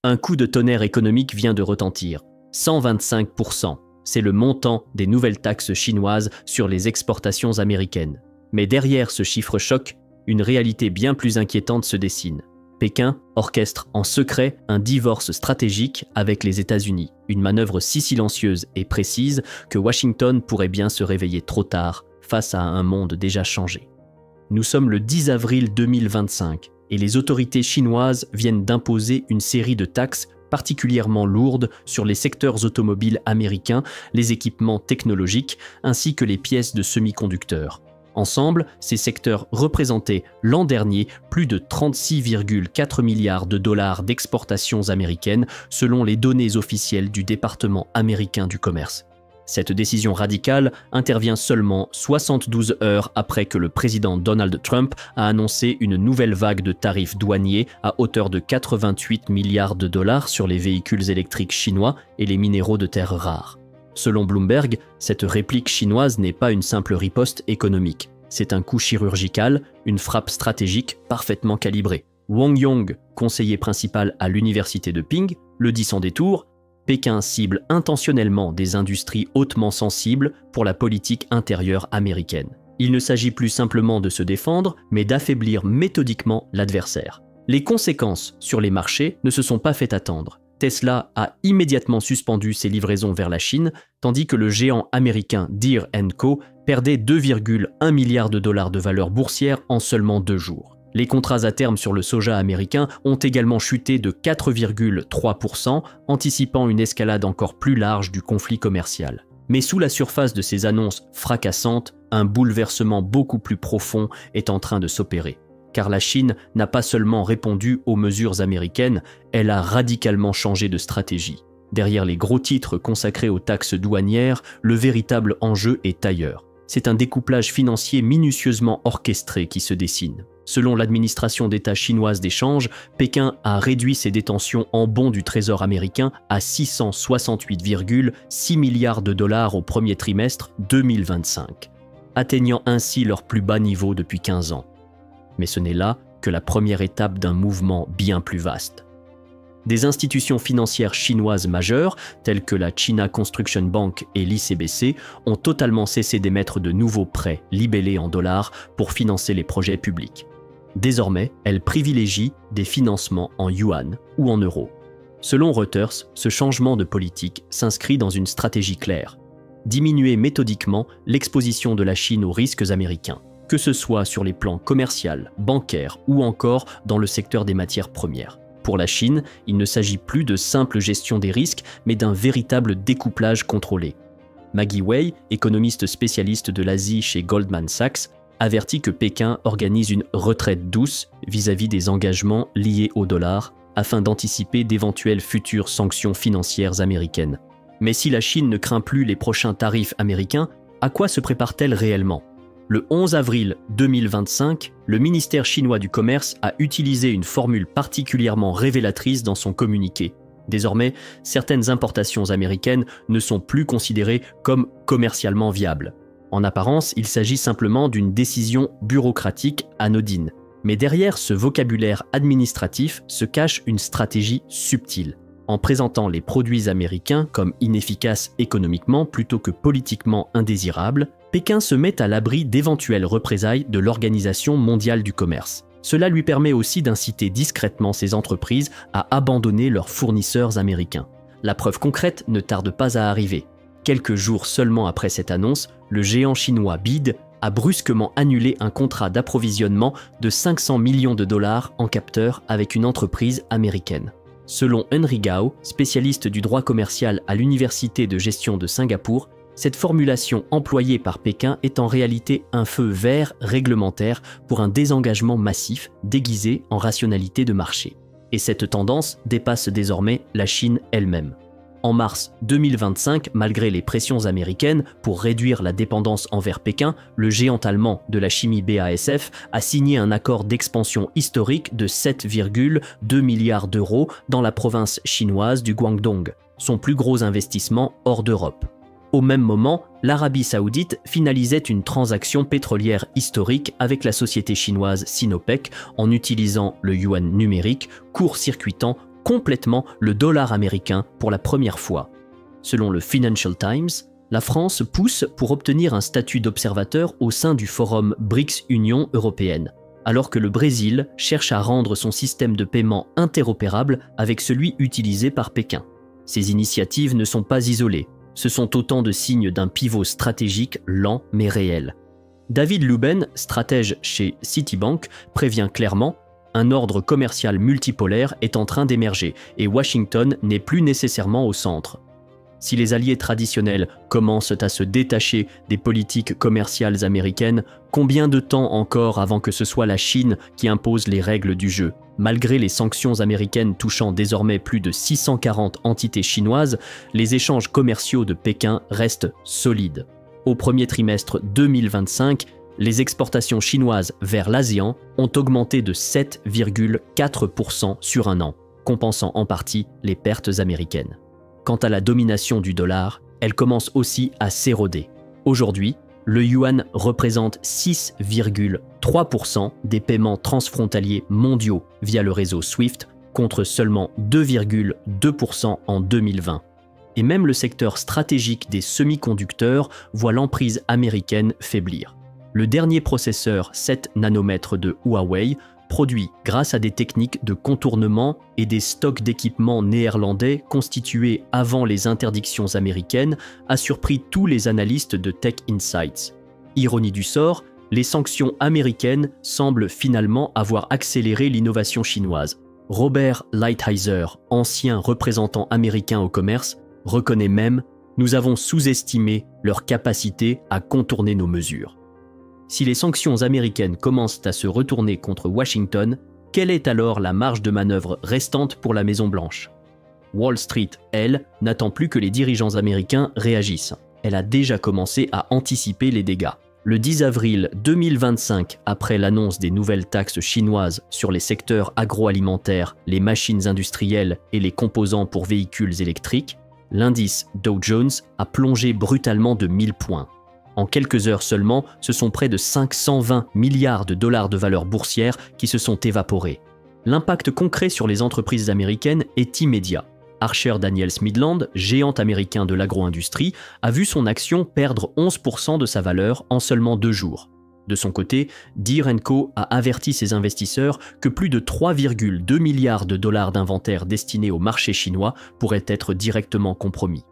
Un coup de tonnerre économique vient de retentir. 125%, c'est le montant des nouvelles taxes chinoises sur les exportations américaines. Mais derrière ce chiffre choc, une réalité bien plus inquiétante se dessine. Pékin orchestre en secret un divorce stratégique avec les États-Unis, une manœuvre si silencieuse et précise que Washington pourrait bien se réveiller trop tard face à un monde déjà changé. Nous sommes le 10 avril 2025 et les autorités chinoises viennent d'imposer une série de taxes particulièrement lourdes sur les secteurs automobiles américains, les équipements technologiques ainsi que les pièces de semi-conducteurs. Ensemble, ces secteurs représentaient l'an dernier plus de 36,4 milliards de dollars d'exportations américaines selon les données officielles du département américain du commerce. Cette décision radicale intervient seulement 72 heures après que le président Donald Trump a annoncé une nouvelle vague de tarifs douaniers à hauteur de 88 milliards de dollars sur les véhicules électriques chinois et les minéraux de terres rares. Selon Bloomberg, cette réplique chinoise n'est pas une simple riposte économique. C'est un coup chirurgical, une frappe stratégique parfaitement calibrée. Wang Yong, conseiller principal à l'université de Ping, le dit sans détour, Pékin cible intentionnellement des industries hautement sensibles pour la politique intérieure américaine. Il ne s'agit plus simplement de se défendre, mais d'affaiblir méthodiquement l'adversaire. Les conséquences sur les marchés ne se sont pas fait attendre. Tesla a immédiatement suspendu ses livraisons vers la Chine, tandis que le géant américain Deere & Co perdait 2,1 milliards de dollars de valeur boursière en seulement 2 jours. Les contrats à terme sur le soja américain ont également chuté de 4,3%, anticipant une escalade encore plus large du conflit commercial. Mais sous la surface de ces annonces fracassantes, un bouleversement beaucoup plus profond est en train de s'opérer. Car la Chine n'a pas seulement répondu aux mesures américaines, elle a radicalement changé de stratégie. Derrière les gros titres consacrés aux taxes douanières, le véritable enjeu est ailleurs. C'est un découplage financier minutieusement orchestré qui se dessine. Selon l'administration d'État chinoise des changes, Pékin a réduit ses détentions en bons du Trésor américain à 668,6 milliards de dollars au premier trimestre 2025, atteignant ainsi leur plus bas niveau depuis 15 ans. Mais ce n'est là que la première étape d'un mouvement bien plus vaste. Des institutions financières chinoises majeures, telles que la China Construction Bank et l'ICBC, ont totalement cessé d'émettre de nouveaux prêts libellés en dollars pour financer les projets publics. Désormais, elles privilégient des financements en yuan ou en euros. Selon Reuters, ce changement de politique s'inscrit dans une stratégie claire: diminuer méthodiquement l'exposition de la Chine aux risques américains, que ce soit sur les plans commercial, bancaire ou encore dans le secteur des matières premières. Pour la Chine, il ne s'agit plus de simple gestion des risques, mais d'un véritable découplage contrôlé. Maggie Wei, économiste spécialiste de l'Asie chez Goldman Sachs, avertit que Pékin organise une retraite douce vis-à-vis des engagements liés au dollar afin d'anticiper d'éventuelles futures sanctions financières américaines. Mais si la Chine ne craint plus les prochains tarifs américains, à quoi se prépare-t-elle réellement ? Le 11 avril 2025, le ministère chinois du Commerce a utilisé une formule particulièrement révélatrice dans son communiqué. Désormais, certaines importations américaines ne sont plus considérées comme commercialement viables. En apparence, il s'agit simplement d'une décision bureaucratique anodine. Mais derrière ce vocabulaire administratif se cache une stratégie subtile. En présentant les produits américains comme inefficaces économiquement plutôt que politiquement indésirables, Pékin se met à l'abri d'éventuelles représailles de l'Organisation mondiale du commerce. Cela lui permet aussi d'inciter discrètement ces entreprises à abandonner leurs fournisseurs américains. La preuve concrète ne tarde pas à arriver. Quelques jours seulement après cette annonce, le géant chinois BID a brusquement annulé un contrat d'approvisionnement de 500 millions de dollars en capteurs avec une entreprise américaine. Selon Henry Gao, spécialiste du droit commercial à l'Université de gestion de Singapour, cette formulation employée par Pékin est en réalité un feu vert réglementaire pour un désengagement massif déguisé en rationalité de marché. Et cette tendance dépasse désormais la Chine elle-même. En mars 2025, malgré les pressions américaines pour réduire la dépendance envers Pékin, le géant allemand de la chimie BASF a signé un accord d'expansion historique de 7,2 milliards d'euros dans la province chinoise du Guangdong, son plus gros investissement hors d'Europe. Au même moment, l'Arabie Saoudite finalisait une transaction pétrolière historique avec la société chinoise Sinopec en utilisant le yuan numérique, court-circuitant complètement le dollar américain pour la première fois. Selon le Financial Times, la France pousse pour obtenir un statut d'observateur au sein du forum BRICS Union européenne, alors que le Brésil cherche à rendre son système de paiement interopérable avec celui utilisé par Pékin. Ces initiatives ne sont pas isolées, ce sont autant de signes d'un pivot stratégique lent mais réel. David Luben, stratège chez Citibank, prévient clairement « Un ordre commercial multipolaire est en train d'émerger et Washington n'est plus nécessairement au centre. » Si les alliés traditionnels commencent à se détacher des politiques commerciales américaines, combien de temps encore avant que ce soit la Chine qui impose les règles du jeu? Malgré les sanctions américaines touchant désormais plus de 640 entités chinoises, les échanges commerciaux de Pékin restent solides. Au premier trimestre 2025, les exportations chinoises vers l'ASEAN ont augmenté de 7,4% sur un an, compensant en partie les pertes américaines. Quant à la domination du dollar, elle commence aussi à s'éroder. Aujourd'hui, le yuan représente 6,3% des paiements transfrontaliers mondiaux via le réseau SWIFT, contre seulement 2,2% en 2020. Et même le secteur stratégique des semi-conducteurs voit l'emprise américaine faiblir. Le dernier processeur 7 nanomètres de Huawei, produit grâce à des techniques de contournement et des stocks d'équipements néerlandais constitués avant les interdictions américaines, a surpris tous les analystes de Tech Insights. Ironie du sort, les sanctions américaines semblent finalement avoir accéléré l'innovation chinoise. Robert Lighthizer, ancien représentant américain au commerce, reconnaît même « Nous avons sous-estimé leur capacité à contourner nos mesures ». Si les sanctions américaines commencent à se retourner contre Washington, quelle est alors la marge de manœuvre restante pour la Maison-Blanche? Wall Street, elle, n'attend plus que les dirigeants américains réagissent. Elle a déjà commencé à anticiper les dégâts. Le 10 avril 2025, après l'annonce des nouvelles taxes chinoises sur les secteurs agroalimentaires, les machines industrielles et les composants pour véhicules électriques, l'indice Dow Jones a plongé brutalement de 1000 points. En quelques heures seulement, ce sont près de 520 milliards de dollars de valeur boursière qui se sont évaporés. L'impact concret sur les entreprises américaines est immédiat. Archer Daniels Midland, géant américain de l'agro-industrie, a vu son action perdre 11% de sa valeur en seulement 2 jours. De son côté, Deere & Co a averti ses investisseurs que plus de 3,2 milliards de dollars d'inventaire destinés au marché chinois pourraient être directement compromis.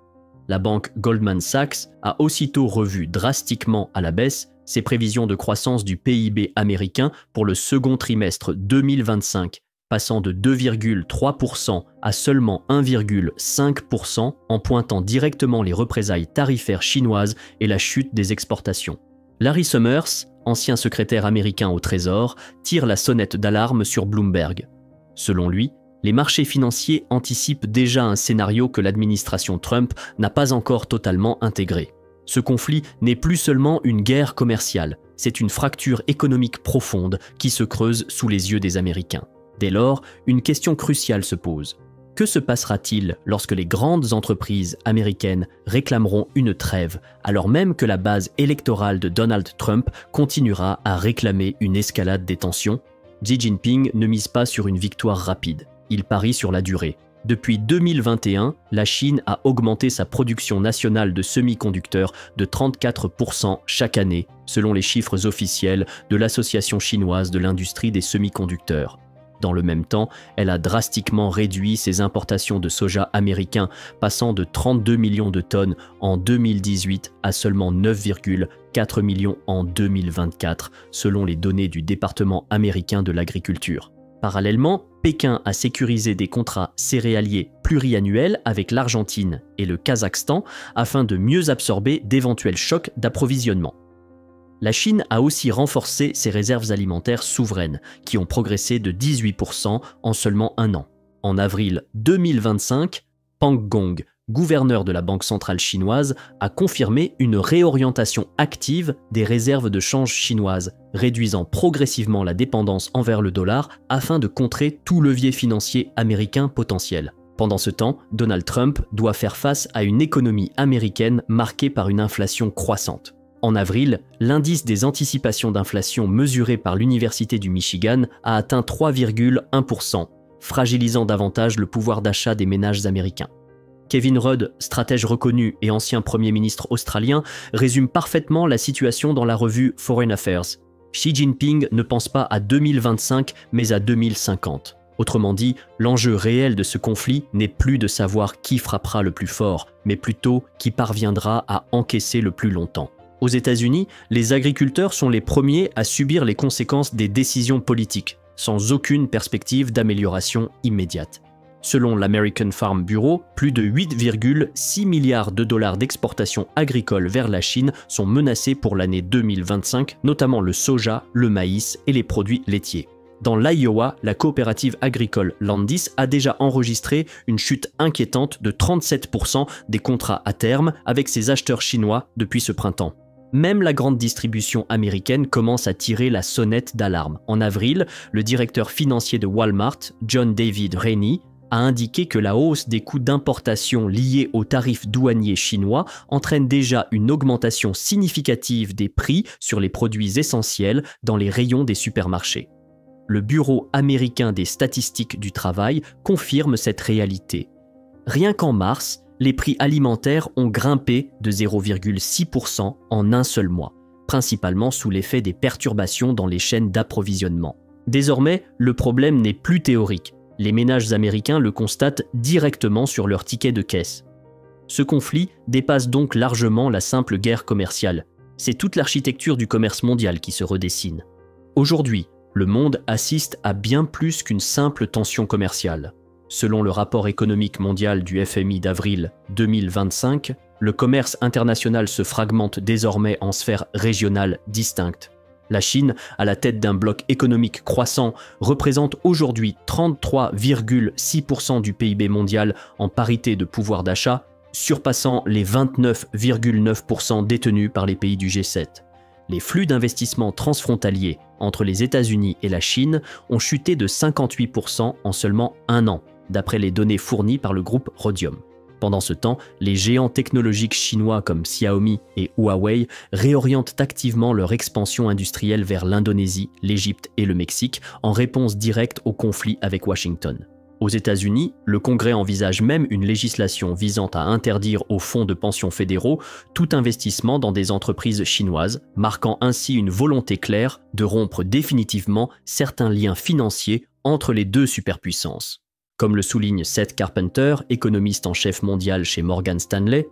La banque Goldman Sachs a aussitôt revu drastiquement à la baisse ses prévisions de croissance du PIB américain pour le second trimestre 2025, passant de 2,3% à seulement 1,5% en pointant directement les représailles tarifaires chinoises et la chute des exportations. Larry Summers, ancien secrétaire américain au Trésor, tire la sonnette d'alarme sur Bloomberg. Selon lui, les marchés financiers anticipent déjà un scénario que l'administration Trump n'a pas encore totalement intégré. Ce conflit n'est plus seulement une guerre commerciale, c'est une fracture économique profonde qui se creuse sous les yeux des Américains. Dès lors, une question cruciale se pose. Que se passera-t-il lorsque les grandes entreprises américaines réclameront une trêve, alors même que la base électorale de Donald Trump continuera à réclamer une escalade des tensions? Xi Jinping ne mise pas sur une victoire rapide. Il parie sur la durée. Depuis 2021, la Chine a augmenté sa production nationale de semi-conducteurs de 34% chaque année, selon les chiffres officiels de l'Association chinoise de l'industrie des semi-conducteurs. Dans le même temps, elle a drastiquement réduit ses importations de soja américain, passant de 32 millions de tonnes en 2018 à seulement 9,4 millions en 2024, selon les données du département américain de l'agriculture. Parallèlement, Pékin a sécurisé des contrats céréaliers pluriannuels avec l'Argentine et le Kazakhstan afin de mieux absorber d'éventuels chocs d'approvisionnement. La Chine a aussi renforcé ses réserves alimentaires souveraines, qui ont progressé de 18% en seulement un an. En avril 2025, Pang Gong, gouverneur de la Banque centrale chinoise, a confirmé une réorientation active des réserves de change chinoises, réduisant progressivement la dépendance envers le dollar afin de contrer tout levier financier américain potentiel. Pendant ce temps, Donald Trump doit faire face à une économie américaine marquée par une inflation croissante. En avril, l'indice des anticipations d'inflation mesuré par l'Université du Michigan a atteint 3,1%, fragilisant davantage le pouvoir d'achat des ménages américains. Kevin Rudd, stratège reconnu et ancien Premier ministre australien, résume parfaitement la situation dans la revue Foreign Affairs. Xi Jinping ne pense pas à 2025 mais à 2050. Autrement dit, l'enjeu réel de ce conflit n'est plus de savoir qui frappera le plus fort, mais plutôt qui parviendra à encaisser le plus longtemps. Aux États-Unis, les agriculteurs sont les premiers à subir les conséquences des décisions politiques, sans aucune perspective d'amélioration immédiate. Selon l'American Farm Bureau, plus de 8,6 milliards de dollars d'exportations agricoles vers la Chine sont menacés pour l'année 2025, notamment le soja, le maïs et les produits laitiers. Dans l'Iowa, la coopérative agricole Landis a déjà enregistré une chute inquiétante de 37% des contrats à terme avec ses acheteurs chinois depuis ce printemps. Même la grande distribution américaine commence à tirer la sonnette d'alarme. En avril, le directeur financier de Walmart, John David Rainey, a indiqué que la hausse des coûts d'importation liés aux tarifs douaniers chinois entraîne déjà une augmentation significative des prix sur les produits essentiels dans les rayons des supermarchés. Le Bureau américain des statistiques du travail confirme cette réalité. Rien qu'en mars, les prix alimentaires ont grimpé de 0,6% en un seul mois, principalement sous l'effet des perturbations dans les chaînes d'approvisionnement. Désormais, le problème n'est plus théorique. Les ménages américains le constatent directement sur leur ticket de caisse. Ce conflit dépasse donc largement la simple guerre commerciale. C'est toute l'architecture du commerce mondial qui se redessine. Aujourd'hui, le monde assiste à bien plus qu'une simple tension commerciale. Selon le rapport économique mondial du FMI d'avril 2025, le commerce international se fragmente désormais en sphères régionales distinctes. La Chine, à la tête d'un bloc économique croissant, représente aujourd'hui 33,6% du PIB mondial en parité de pouvoir d'achat, surpassant les 29,9% détenus par les pays du G7. Les flux d'investissement transfrontaliers entre les États-Unis et la Chine ont chuté de 58% en seulement un an, d'après les données fournies par le groupe Rhodium. Pendant ce temps, les géants technologiques chinois comme Xiaomi et Huawei réorientent activement leur expansion industrielle vers l'Indonésie, l'Égypte et le Mexique en réponse directe au conflit avec Washington. Aux États-Unis, le Congrès envisage même une législation visant à interdire aux fonds de pension fédéraux tout investissement dans des entreprises chinoises, marquant ainsi une volonté claire de rompre définitivement certains liens financiers entre les deux superpuissances. Comme le souligne Seth Carpenter, économiste en chef mondial chez Morgan Stanley,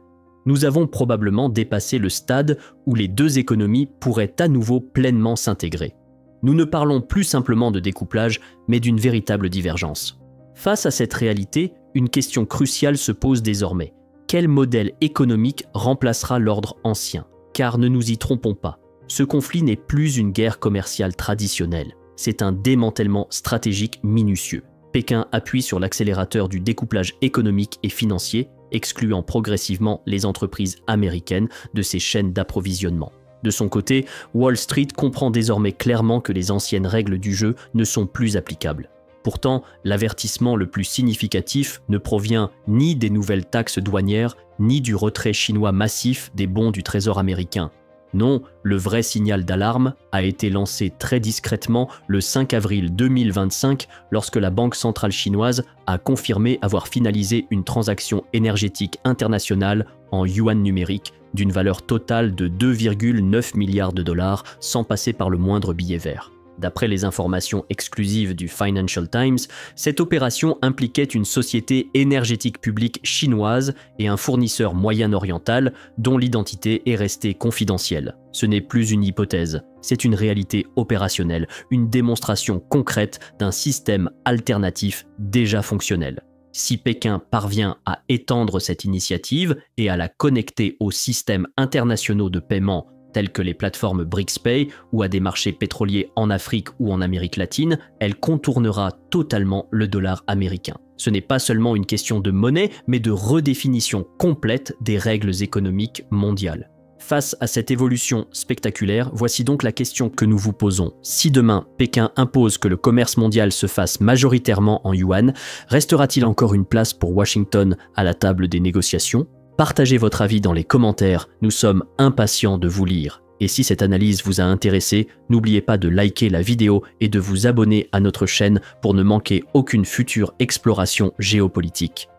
nous avons probablement dépassé le stade où les deux économies pourraient à nouveau pleinement s'intégrer. Nous ne parlons plus simplement de découplage, mais d'une véritable divergence. Face à cette réalité, une question cruciale se pose désormais. Quel modèle économique remplacera l'ordre ancien ? Car ne nous y trompons pas, ce conflit n'est plus une guerre commerciale traditionnelle, c'est un démantèlement stratégique minutieux. Pékin appuie sur l'accélérateur du découplage économique et financier, excluant progressivement les entreprises américaines de ces chaînes d'approvisionnement. De son côté, Wall Street comprend désormais clairement que les anciennes règles du jeu ne sont plus applicables. Pourtant, l'avertissement le plus significatif ne provient ni des nouvelles taxes douanières, ni du retrait chinois massif des bons du Trésor américain. Non, le vrai signal d'alarme a été lancé très discrètement le 5 avril 2025 lorsque la Banque centrale chinoise a confirmé avoir finalisé une transaction énergétique internationale en yuan numérique d'une valeur totale de 2,9 milliards de dollars sans passer par le moindre billet vert. D'après les informations exclusives du Financial Times, cette opération impliquait une société énergétique publique chinoise et un fournisseur moyen-oriental dont l'identité est restée confidentielle. Ce n'est plus une hypothèse, c'est une réalité opérationnelle, une démonstration concrète d'un système alternatif déjà fonctionnel. Si Pékin parvient à étendre cette initiative et à la connecter aux systèmes internationaux de paiement telles que les plateformes BRICS-Pay ou à des marchés pétroliers en Afrique ou en Amérique latine, elle contournera totalement le dollar américain. Ce n'est pas seulement une question de monnaie, mais de redéfinition complète des règles économiques mondiales. Face à cette évolution spectaculaire, voici donc la question que nous vous posons. Si demain, Pékin impose que le commerce mondial se fasse majoritairement en yuan, restera-t-il encore une place pour Washington à la table des négociations ? Partagez votre avis dans les commentaires, nous sommes impatients de vous lire. Et si cette analyse vous a intéressé, n'oubliez pas de liker la vidéo et de vous abonner à notre chaîne pour ne manquer aucune future exploration géopolitique.